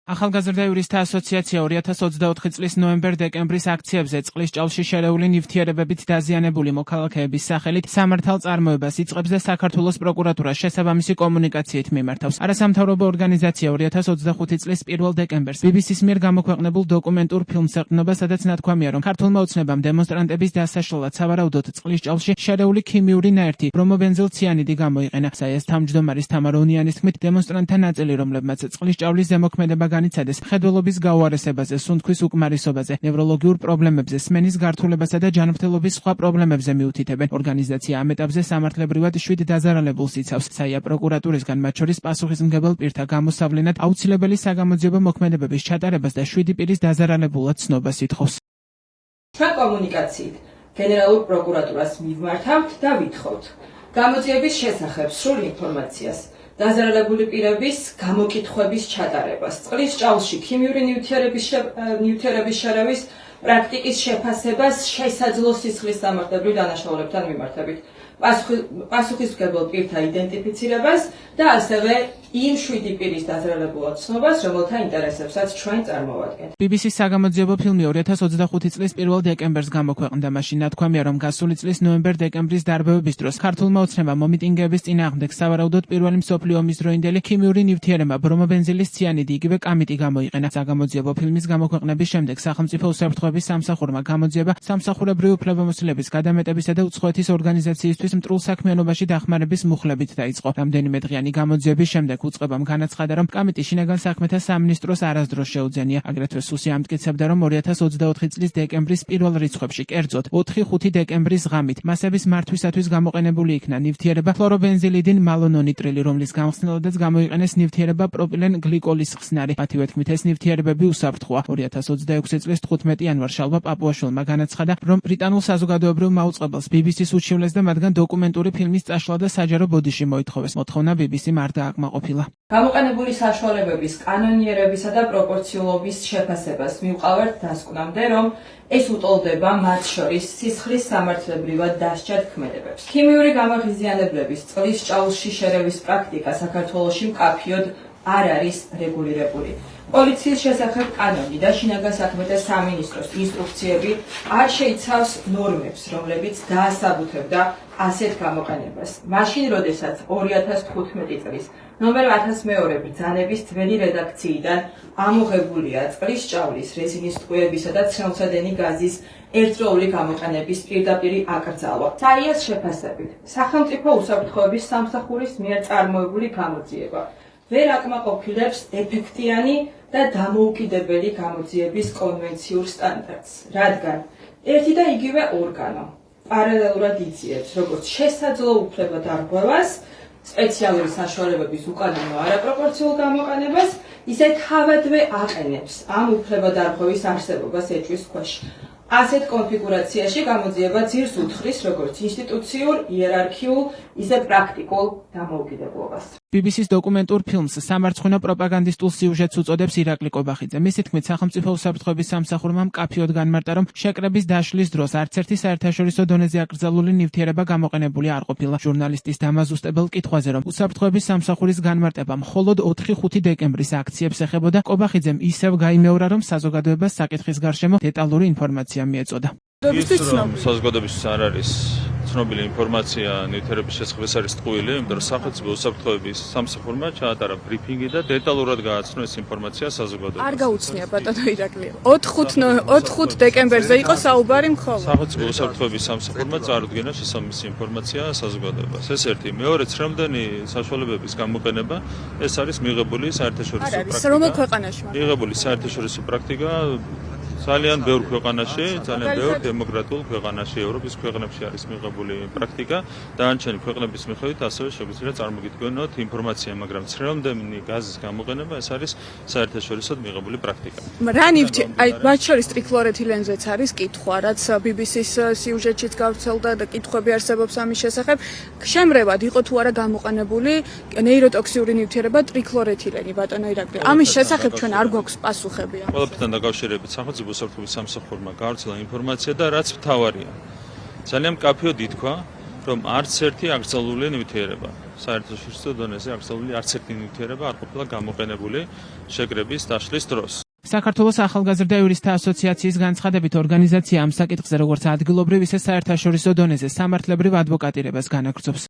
ახალგაზრდა იურისტთა ასოციაცია 2024 წლის ნოემბერ-დეკემბრის აქციებზე წყლის ჭაობში შერეული ნივთიერებებით დაზიანებული მოქალაქეების სახელით სამართალ წარმოებას იწყებს და საქართველოს პროკურატურას შესაბამისი კომუნიკაციით მიმართავს. არასამთავრობო ორგანიზაცია 2025 წლის 1 დეკემბერს BBC-ს მიერ გამოქვეყნებულ დოკუმენტურ ფილმს ეყრდნობა, სადაც ნათქვამია, რომ ქართულმა ოცნებამ დემონსტრანტების დასაშლელად სავარაუდოდ წყლის ჭაობში შერეული ქიმიური ნაერთი ბრომობენზილ ციანიდი გამოიყენა. საიას თავმჯდომარის თამარ ონიანის თქმით, დემონსტრანტთა ნაწილი, რომლებმაც წყლის ჭავლის ზემოქმედება განიცადეს, ხედველობის გაუარესებაზე, სუნთქვის უკმარისობაზე, ნევროლოგიურ პრობლემებზე, სმენის გართულებასა და ჯანმრთელობის სხვა პრობლემებზე მიუთითებენ. ორგანიზაცია ამ ეტაპზე სამართლებრივად 7 დაზარალებულს იცავს. საია პროკურატურისგან მათ შორის პასუხისმგებელ პირთა გამოსავლენად აუცილებელი საგამოძიებო მოქმედებების ჩატარებას და 7 პირის დაზარალებულად ცნობას ითხოვს. ჩვენ კომუნიკაციით გენერალურ პროკურატურას მივმართავთ და ვითხოვთ გამოძიების შესახებ სრულ ინფორმაციას, დაზარალებული პირების გამოკითხვების ჩატარებას, წყლის ჭაობში ქიმიური ნივთიერების შერევის პრაქტიკის შეფასებას შესაძლო სისხლის სამართლებრივ დანაშაულებთან მიმართებით, პასუხისმგებელ პირთა იდენტიფიცირებას და ასევე იმ 7 პირის დაზარალებულად ცნობას, რომელთა ინტერესებსაც ჩვენ წარმოვადგენთ. BBC-ს საგამოძიებო ფილმი 2025 წლის 1 დეკემბერს გამოქვეყნდა. მაშინ ნათქვამია, რომ გასული წლის ნოემბერ-დეკემბრის დარბევების დროს ქართულმა ოცნებამ მომიტინგეების წინააღმდეგ სავარაუდოდ პირველი მსოფლიო ომის დროინდელი ქიმიური ნივთიერება ბრომობენზილის ციანიდი, იგივე კამიტი გამოიყენა. საგამოძიებო ფილმის გამოქვეყნების შემდეგ სახელმწიფო უსაფრთხოების სამსახურმა გამოძიება სამსახურებრივი უფლებამოსილების გადამეტებისა და უცხოეთის ორგანიზაციისთვის მტრულ საქმიანობაში დახმარების მუხლებით დაიწყო. რამდენიმე დღიანი გამოძიების შემდეგ უწყებამ განაცხადა, რომ კამიტი შინაგან საქმეთა სამინისტროს არასდროს შეუძენია. აგრეთვე სუსი ამტკიცებდა, რომ 2024 წლის დეკემბრის პირველ რიცხვებში, კერძოდ 4-5 დეკემბრის ღამით, მასების მართვისათვის გამოყენებული იქნა ნივთიერება ქლორობენზილიდინ მალონონიტრილი, რომლის გამხსნელადაც გამოიყენეს ნივთიერება პროპილენ გლიკოლის ხსნარი. მათივე თქმით, ეს ნივთიერებები უსაფრთხოა. 2026 წლის 15 იანვარს შალვა პაპუაშვილმა განაცხადა, რომ ბრიტანულ საზოგადოებრივ მაუწყებელს BBC-ს უშივლეს და მათგან დოკუმენტური ფილმის წაშლა და საჯარო ბოდიში მოითხოვეს. მოთხოვნა BBC-მ არ დააკმაყოფილა. გამოყენებული საშუალებების კანონიერებისა და პროპორციულობის შეფასებას მივყავართ დასკვნამდე, რომ ეს უტოლდება მათ შორის სისხლის სამართლებრივად დასჯად ქმედებებს. ქიმიური გამაღიზიანებლების წყლის ჭაობში შერევის პრაქტიკა საქართველოში მკაფიოდ არ არის რეგულირებული. პოლიციის შესახებ კანონი და შინაგან საქმეთა სამინისტროს ინსტრუქციები არ შეიცავს ნორმებს, რომლებიც დაასაბუთებდა ასეთ გამოყენებას. მაშინ, როდესაც 2015 წლის ნომერ 1002 ბრძანების ძველი რედაქციიდან ამოღებულია წყლის ჭავლის, რეზინის ტყუებისა და ცნაუცადენი გაზის ერთდროული გამოყენების პირდაპირი აკრძალვა. საიას შეფასებით, სახელმწიფო უსაფრთხოების სამსახურის მიერ წარმოებული გამოძიება ვერ აკმაყოფილებს ეფექტიანი და დამოუკიდებელი გამოძიების კონვენციურ სტანდარტს, რადგან ერთი და იგივე ორგანო პარალელურად იძიებს როგორც შესაძლო უფლებადარღვევას, სპეციალური საშუალებების უკანონო არაპროპორციულ გამოყენებას, ისე თავადვე აყენებს ამ უფლებადარღვევის არსებობას ეჭვის ქვეშ. ასეთ კონფიგურაციაში გამოძიება ძირს უთხრის როგორც ინსტიტუციურ, იერარქიულ, ისე პრაქტიკულ დამოუკიდებლობას. BBC-ს დოკუმენტურ ფილმს სამარცხვინო პროპაგანდისტულ სიუჟეტს უწოდებს ირაკლი კობახიძე. მისი თქმით, სახელმწიფო უსაფრთხოების სამსახურმა მკაფიოდ განმარტა, რომ შეკრების დაშლის დროს არც ერთი საერთაშორისო დონეზე აკრძალული ნივთიერება გამოყენებული არ ყოფილა. ჟურნალისტის დამაზუსტებელ კითხვაზე, რომ უსაფრთხოების სამსახურის განმარტება მხოლოდ 4-5 დეკემბრის აქციებს ეხებოდა, კობახიძემ ისევ გაიმეორა, რომ საზოგადოებას საკითხის გარშემო დეტალური ინფორმაცია მიეწოდა. საზოგადოებისთვის არ არის ცნობილი ინფორმაცია ნივთიერების შესახებ, ეს არის ტყუილი, იმიტომ რომ სახელმწიფო უსაფრთხოების სამსახურმა ჩაატარა ბრიფინგი და დეტალურად გააცნო ეს ინფორმაცია საზოგადოებას. არ გაუცნია ბატონო ირაკლი. 4-5 დეკემბერზე იყო საუბარი მხოლოდ. სახელმწიფო უსაფრთხოების სამსახურმა წარუდგინა შესაბამისი ინფორმაცია საზოგადოებას. ეს ერთი. მეორე, ცრემლდენი საშუალებების გამოყენება, ეს არის მიღებული საერთაშორისო პრაქტიკა. რომელ ქვეყანაში? მიღებული საერთაშორისო პრაქტიკა ძალიან ბევრ ქვეყანაში, ძალიან ბევრ დემოკრატიულ ქვეყანაში, ევროპის ქვეყნებში არის მიღებული პრაქტიკა. დანარჩენი ქვეყნების მიხედვით ასევე შეგვიძლია წარმოგიდგენოთ ინფორმაცია, მაგრამ ცრემლდენი გაზის გამოყენება ეს არის საერთაშორისოდ მიღებული პრაქტიკა. რა ნივთი, მათ შორის ტრიქლორეთილენზეც არის კითხვა, რაც BBC-ს სიუჟეტშიც გავრცელდა და კითხვები არსებობს ამის შესახებ. შემრევად იყო თუ არა გამოყენებული ნეიროტოქსიური ნივთიერება ტრიქლორეთილენი, ბატონო ირაკლი. ამის შესახებ ჩვენ არ გვაქვს პასუხები. ყველაფერთან დაკავშირებით სახელმწიფო უსაფრთხოების სამსახურმა გავრცელა ინფორმაცია და რაც მთავარია, ძალიან მკაფიოდ ითქვა, რომ არც ერთი აკრძალული ნივთიერება საერთაშორისო დონეზე არსებული არც ერთი ნივთიერება არ ყოფილა გამოყენებული შეკრების დაშლის დროს. საქართველოს ახალგაზრდა იურისტთა ასოციაციის განცხადებით ორგანიზაცია ამ საკითხზე როგორც ადგილობრივ, ისე საერთაშორისო დონეზე სამართლებრივ ადვოკატირებას განაგრძობს.